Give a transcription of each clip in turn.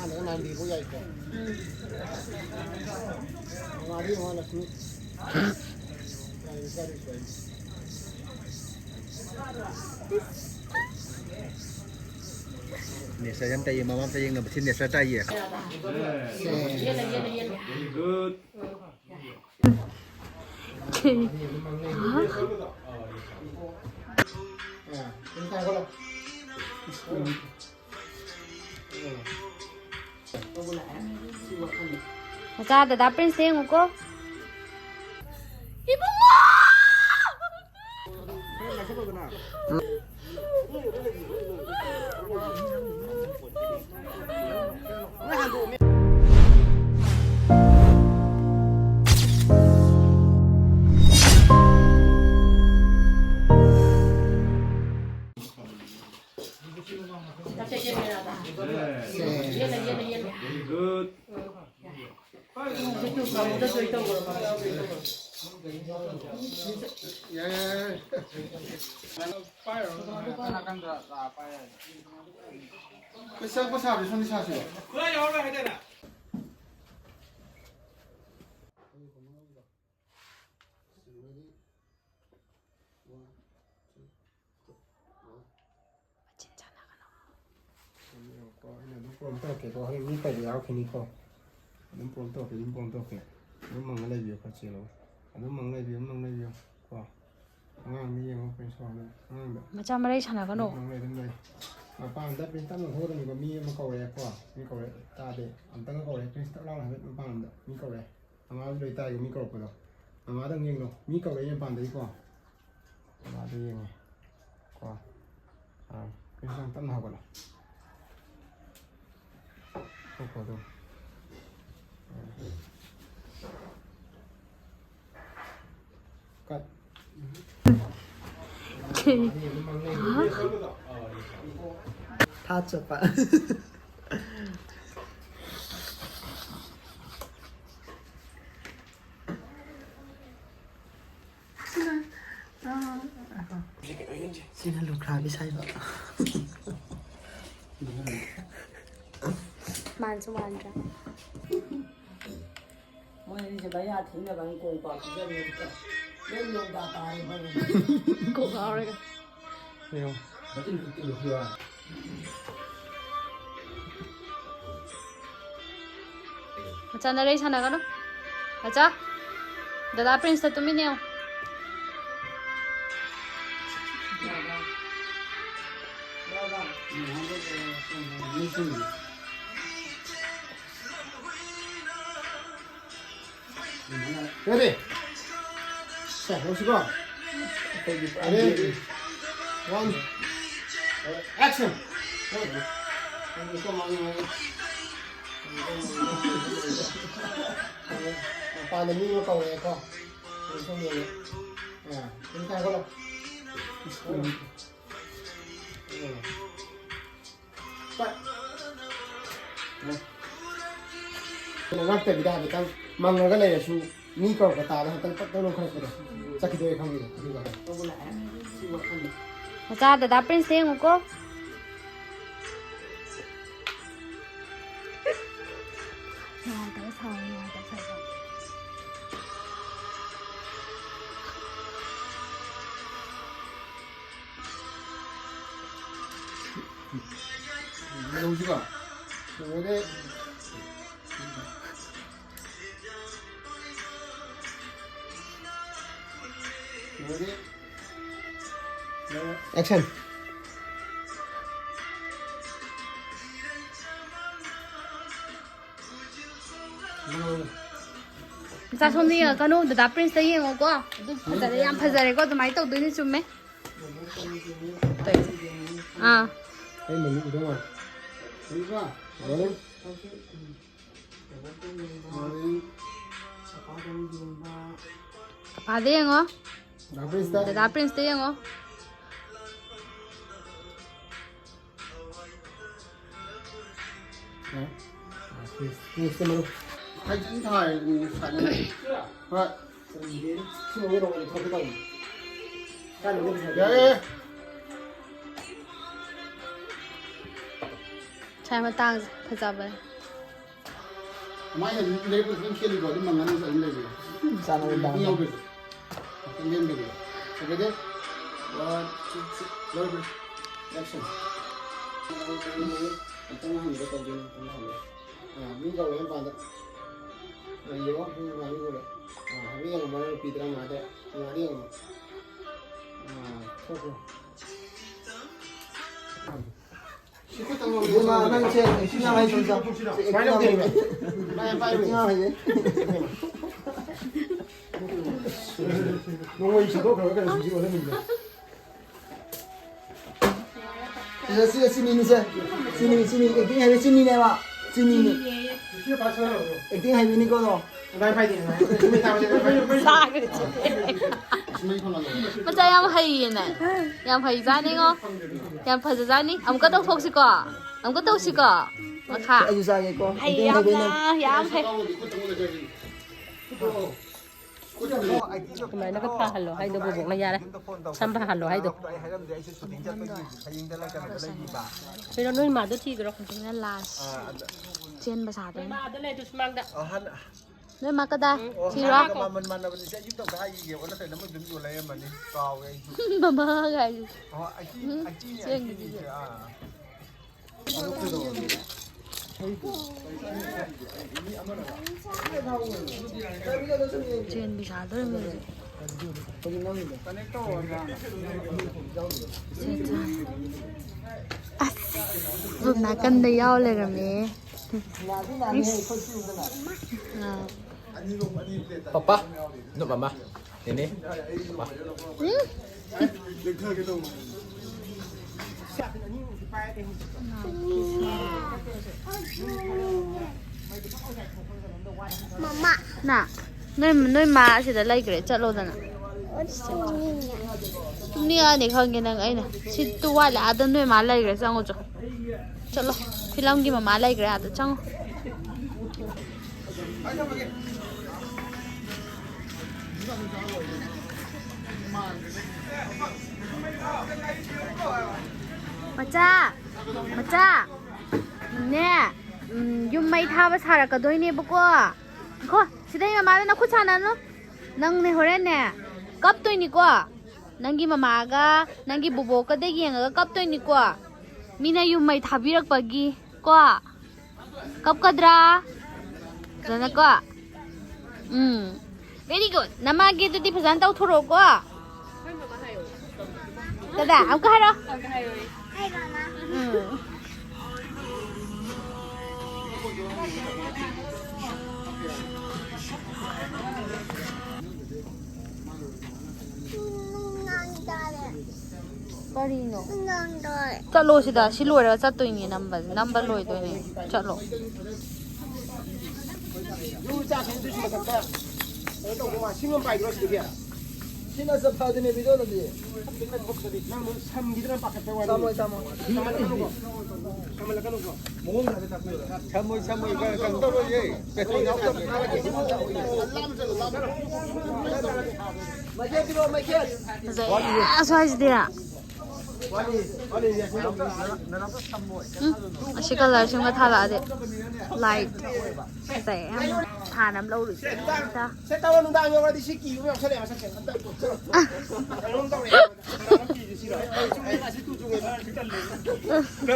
안에 난리 보야 있고. 말이 뭐라 수. Nih saya yang tayi mama saya yang nggak besin nih saya tayi ya. Very good. 자, 나 프린스 해 먹고. Very good. Besar besar di sana sih. Pronto che poi mi fai di altri nico. Non pronto che non manca le vie qua cielo. Non manca le vie qua. Ngang mi yang penso ngang. မကြမလေးချနာကနော် Ngang le den le. Ma pa anda pinta no ho ni ko mi ma ko le qua. Mi ko le ta de. Anta ko le pinta la la ma pa anda. Mi ko le. Ama lo ta ko mi ko ko. Ama dang yeng no. Mi ko le yang pa de qua. Ama de yeng. Qua. Ah, pinta tan ha ko la. Có đâu. Cắt. Thật bạn. Xin lỗi khá bị sai rồi. 만져. 오늘 이제 나야 된다고 하고 봐. 기다리니까 몇명 다 다른 거는 고가 오래가. Hiểu. Nó chỉ được thừa. 자, 나 레이 차나 가노. 가자. 나 프린스 또 미네요. Ready? Set, let's go. Ready? One. Action. Paano mo pa ulit ko? Ito mo ulit. Yung tayo ko lang. Nagte bida bida mangaga le su ni ko ka ta da tan pat no kha ko sakhi de khang ni ga 자, 나 프린스 해 먹고. 로지가 그래 Ready? Action. 자, 손이야, 가노. 나 프린스 해 먹고. 너 양 파자리고 너 많이 또 눈이 좀 매. 아. Đây mình đi đúng không? Đúng chưa? Đúng. 바디 영어. 나 프린스. 나 프린스 영어. Đấy. Prins mà. Anh cũngถ่ายsẵn này. Rồi. Chưa biết đâu không biết đâu. Cái này cái đấy. 잘못 딱 가자봐. mai là lấy cái kia đi gọi đi mà ngắn rồi lấy gì Sao nó không đang nhau được không lên được ok đấy one two three roll action tengah ni betul je tengah ni ni kalau yang pada ni yo ni mari boleh ni yang mana pidran ada mari yang kau Nhưng mà năng trên thì sinh hay chúng sao? phải đâu tiền phải Sinh hay đấy. nó ngồi chỉ có cái gì của mình Giờ sini xem. Sini cái tiếng hay sini này mà. Sini. chưa bắt sơ rồi Cái tiếng hay bên này có rồi. phải phải tiềnไม่ทำไม่ 싸 그렇지 ไม่ทำอะไร 맞아 얌 하이네 얌 하이 자니고 얌 파자 자니 아무것도 혹시고 아무것도 혹시고 마카 Ai dù sao vậy cô? 하이 Tiếng hay bên này. 얌나 얌 하이 ทำไมนักพาฮัลโหลให้ดูบุกระยะเลยฉันพาฮัลโหลให้ดูพี่น้องนุ่ยมาดูที่กระรอก 는 라스 젠 바사데 มาดูเลยดูสมังดะ 네 마카다 티라 Mình sẽ giúp tao cái gì nó phải nó mới đứng vô lại mà đi cò cái 마마 가지 anh chi 젠 비사들 뮤직 lúc nãy cân đi ao lên rồi mẹ Papa, no mama. Ini. nè nơi mà sẽ lấy cái chất luôn nè nia này không cái này ấy nè chỉ tôi là ada nơi mà lấy cái xong rồi chất luôn film gì mà lấy cái ada trong 맞자 네 yung 타바 살아가도이네 보고 거 시대이마 말나 쿠차나노 낭네 호레네 깝도이니고 낭기 마마가 낭기 부보가 대기행가 깝도이니고 미나 yung 타비락바기 거 깝가드라 그러나거 very good 나마게 두디 부산 따오 토로고 다다 아무거 하러 Karino. Chalo sida silura chattoini number loidoini chalo. 신어서 파드네 비도는데. 사모이 강 떨어지. 마켓 비로 마켓. Aswaj dia. Ashi color shunga thala de light sai thanam lo ru ta sẽ tao nung đang nhau đi xí kỳ với sẽ để mà sẽ chuyển tận nung tao này làm gì gì rồi chúng ta là xí tu chung người ta cứ cần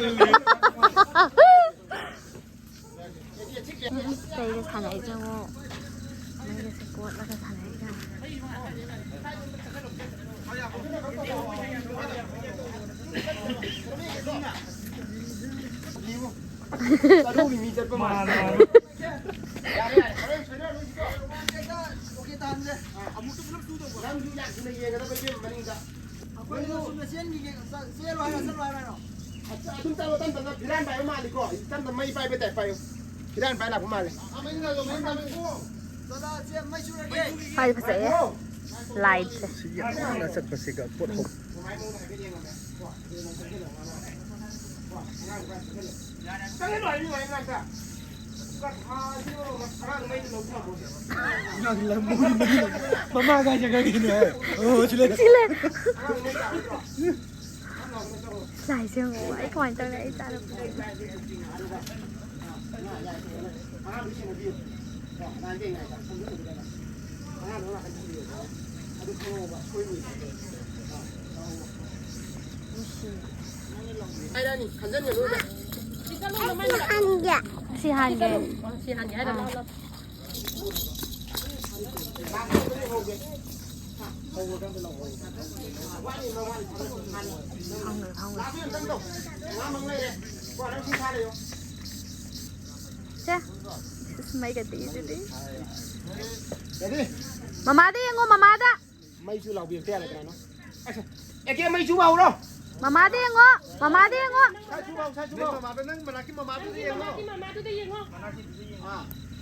liền đây cái thằng này cho ngô mấy cái support là cái thằng này ra tao đi mi chân mà chúng taตั้งแต่ที่ด้านไปมาดีกว่าตั้งแต่ไม่ไปแต่ไปที่ด้านไปหลับมาเลย phải phải light Nó rất là xịt bột hộp. Mama gak jaga gini ya. Oh, cilet. lại chưa ngủ ấy còn tao lại ra được 하나 드시는 비유. 나한테 이거 손으로 그래. 하나 넣어라 한 비유. 아주 그거 봐. 보이고 있어. 아이라니 간장에 넣어라. 시한 개. 시한 개 하다 나와. 자, mấy cái tí tí. Đi. Mama đi ngô mama đó. Mấy chú lẩu biển te này cái nó. Ê kia mấy chú bầu đâu? Mama đi ngô, mama đi ngô. Sao chú bầu, sao chú bầu? Mà bên nâng mà là cái mà tôi đi không?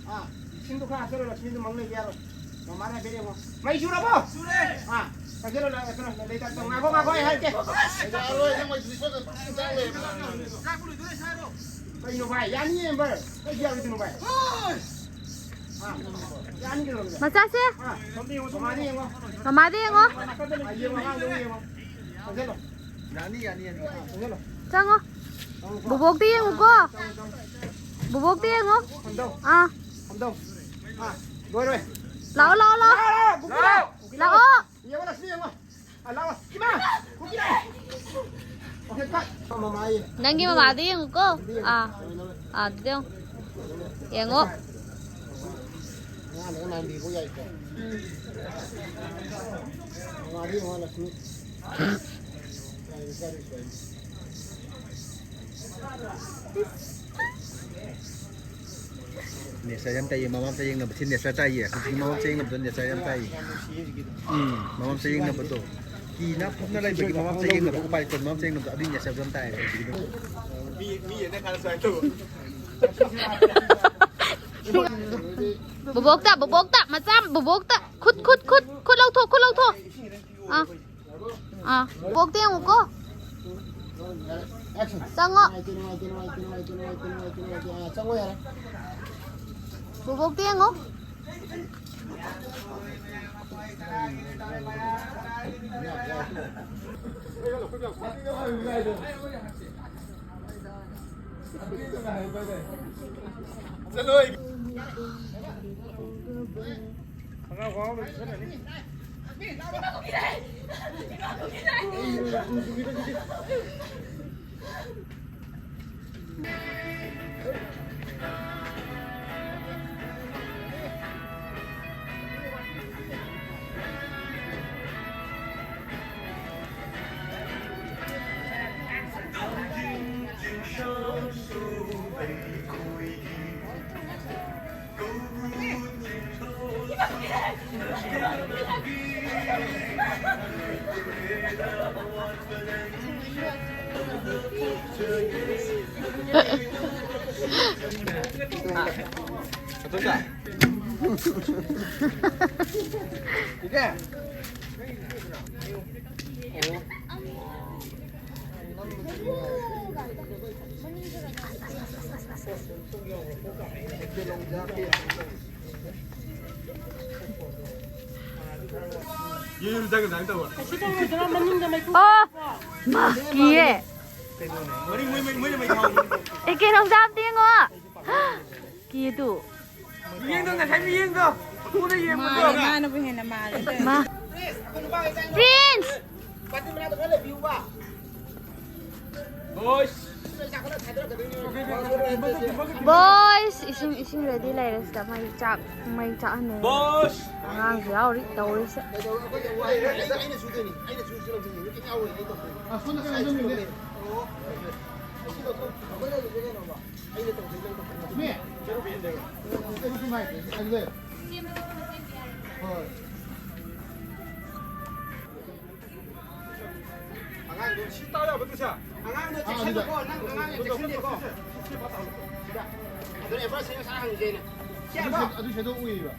À, 친구 가 서로 친구 먹는 게 알아. 뭐 말해 베려 뭐. mấy chú đâu không? Chú đây. À, cái là lấy đặt tổng nào có hai cái. Rồi, nhưng mà chỉ có trang này. Các cô đứa sai đâu. Bây giờ phải dán như em vậy. Cái gì cái nó vậy? À, dán cái rồi. Massage. À, không đi không mà đi không? Mama đi ngô. À, gì mà ăn đâu gì mà. Không biết đâu. Dán đi. Không biết đâu. Cha ngô. Bubuk đi ngô cô. Bubuk đi ngô. Không đâu. À. Không đâu. À, rồi. Lão. Lão. Nhiều là xí không? À, lão. Kim à. Cô kia này. Ok, cắt. Mama đi. Nangi mama đi ngô cô. À. À, đi không? Ye ngô. Nga nữa này đi có vậy. Nga đi mà là xí. Nè saya jam tay mamam saying na betin nè saya tay ya. Kucing mamam saying na betin nè saya jam tay. Mamam saying na betul. Kina pun na lai bagi mamam saying na bukai kon mamam saying na betul nè saya jam tay. Mi na kan saya tu. Bubuk tak, macam bubuk tak. Khut lau thua. À, bubuk đi ngô cô. Cha ngô. Bubuk đi ngô. Xin ơi. Ikan. 얘를 자기 나한다고. Mà kìa. mới không. Ê kia không dám tiếng ngô. Kìa tụ. Yên đâu, thấy yên đâu. Cô đây yên mà được. Mà nó phải hẹn là mà đấy. Mà. Prince. Boys, ising ready lại rồi, sẽ mày chạc này. Boss. Ngang kéo đi, đầu đi sẽ. 아, 손을 그냥 좀 내. 네. 이렇게 많이 돼. 안 돼. 아, 너 치다야, 뭐야? 아, 책 거, 책 거. 너네 벌써 생각 사는 이제는. 아주 제도 우이야.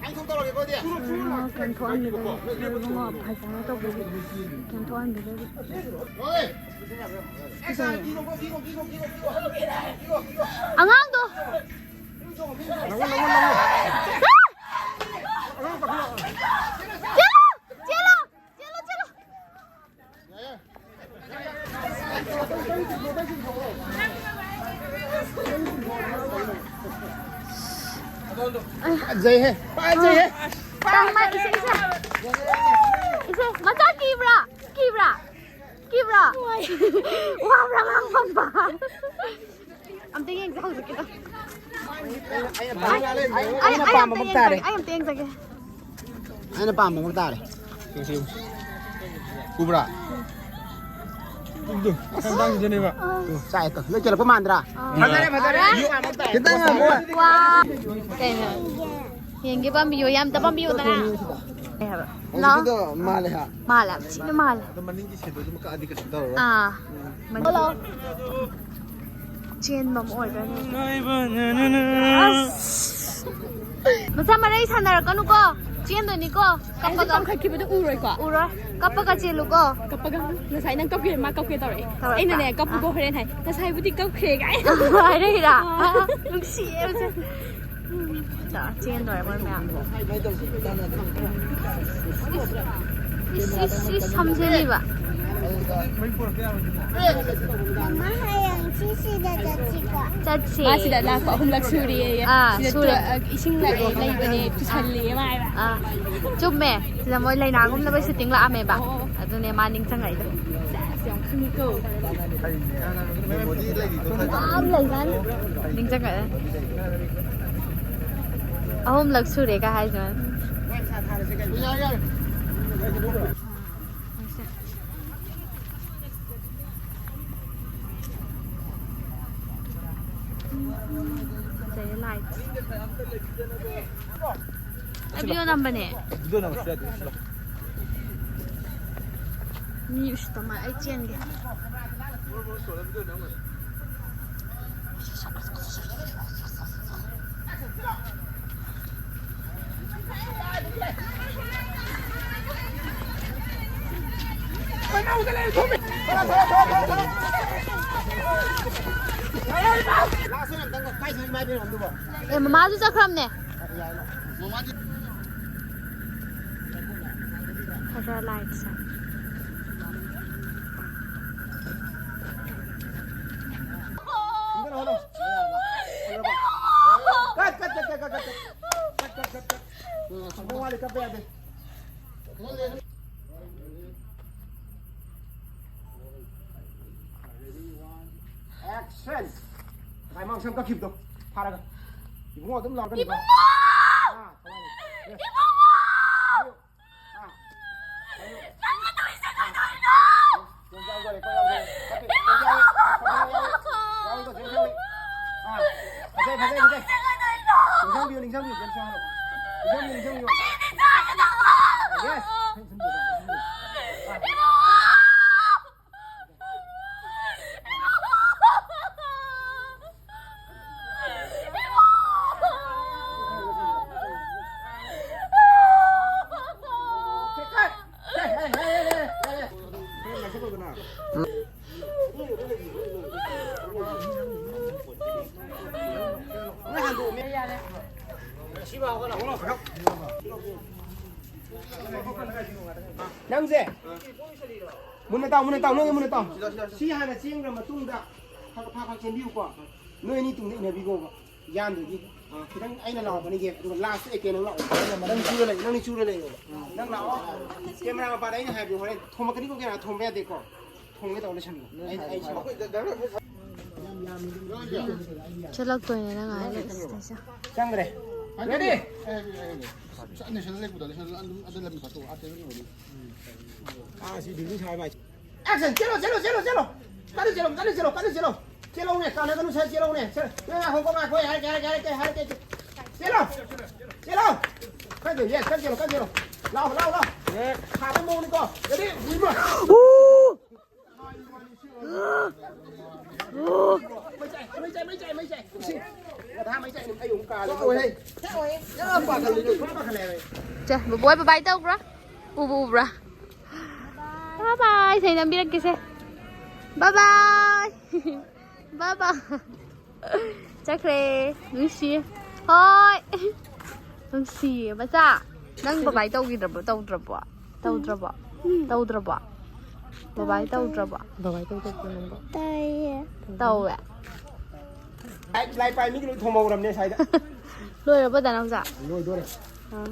anh không tao được coi đi. Kèm thua ăn được đây, đúng không? Phải sáng tao về kèm thua ăn được đây. Rồi. Ang ang to. Chelo. 빠져해 빠져해 잠깐만 이세 맞아 끼브라 와랑 뻔봐 암땡이 행사 하고 있겠다 아이 땡 저게 Ano pa mo magtari? Yung Kubra. Ito, asang dyan ba? Sa ito. Nagkira pa mandra. Padare. Kita nga mo. 와 비행기 밤비요 얌다 밤비요 나라 나 Ito mali ha. 말아 진짜 말아 Ito maninggi siya doon maka-adik ka siya daw. 아 hello 찐 맘 order 맞아 말이 사나를 까누고 찐도 니고 까빠가 기분도 우울할 울어 까빠가 찐루고 Kapag nasay nang kapkir, makapkir tao eh. Ay na na, kapag ko rin hay. Nasay buti kapkir kay. 아래라 역시 자 찐도 얼마야 이씨 삼세리바 Mama hayang sisi da chika. 짜치 Masida na ko akong luxury eh. sure Ising na eh, lay ba ni Tusalli mai ba. 좀매 진짜 뭐 lấy 나금 나 벌써 띵라 아메 봐 아두네 마닝 창가 이거 Siyang kuniko. ning 창가 ahom luxury ka hai jon light video number ne Doon naman siya doon sila. ni usta ma ai chen ge mama ju chakram ne ada light sa Action. Phải mong xem có kịp đâu. Pha ra. Thì cũng ngồi tấm lòng cái này. 남세 문에 따 너희 문에 따 시하나 지행을 맞둥다 파파 젠비고 너희 뚱네 내비고 야는지 그냥 아이나 나와보니 이게 라스트 에케는 나와 넌 추르래 넌 나와 카메라 봐 아이나 해비 그래 토마크니고 그냥 톰해야 되고 톰에 더 올려참 아이 찰락 또네 나 알레 진짜 짱 그래 레디 아 지금 잘 봐. 액션 제로 네 가는 거는 잘 제로 네 내가 홍보만 거의 할게 제로 가자 예 제로 나와 네 가면 먹으니까 레디 위만ไม่ใจถ้าไม่ใจไอ้หงกาเลยโอ้ยปากกันเลย 자, 뭐 bye tao bra. Bra. Bye bye. Say nam bilang kasi. Bye bye. Bye bye. Chắc rồi, Lucy. Thôi. Lucy, basta. Nang bye tao gidra ba? Tao drop. Bye tao drop. Tao à. ไล่ไปนี่ก็โทรมาวันนี้ใช่ไหม Lôi rồi bắt đầu nào dạ? Lôi đôi này. Ờ.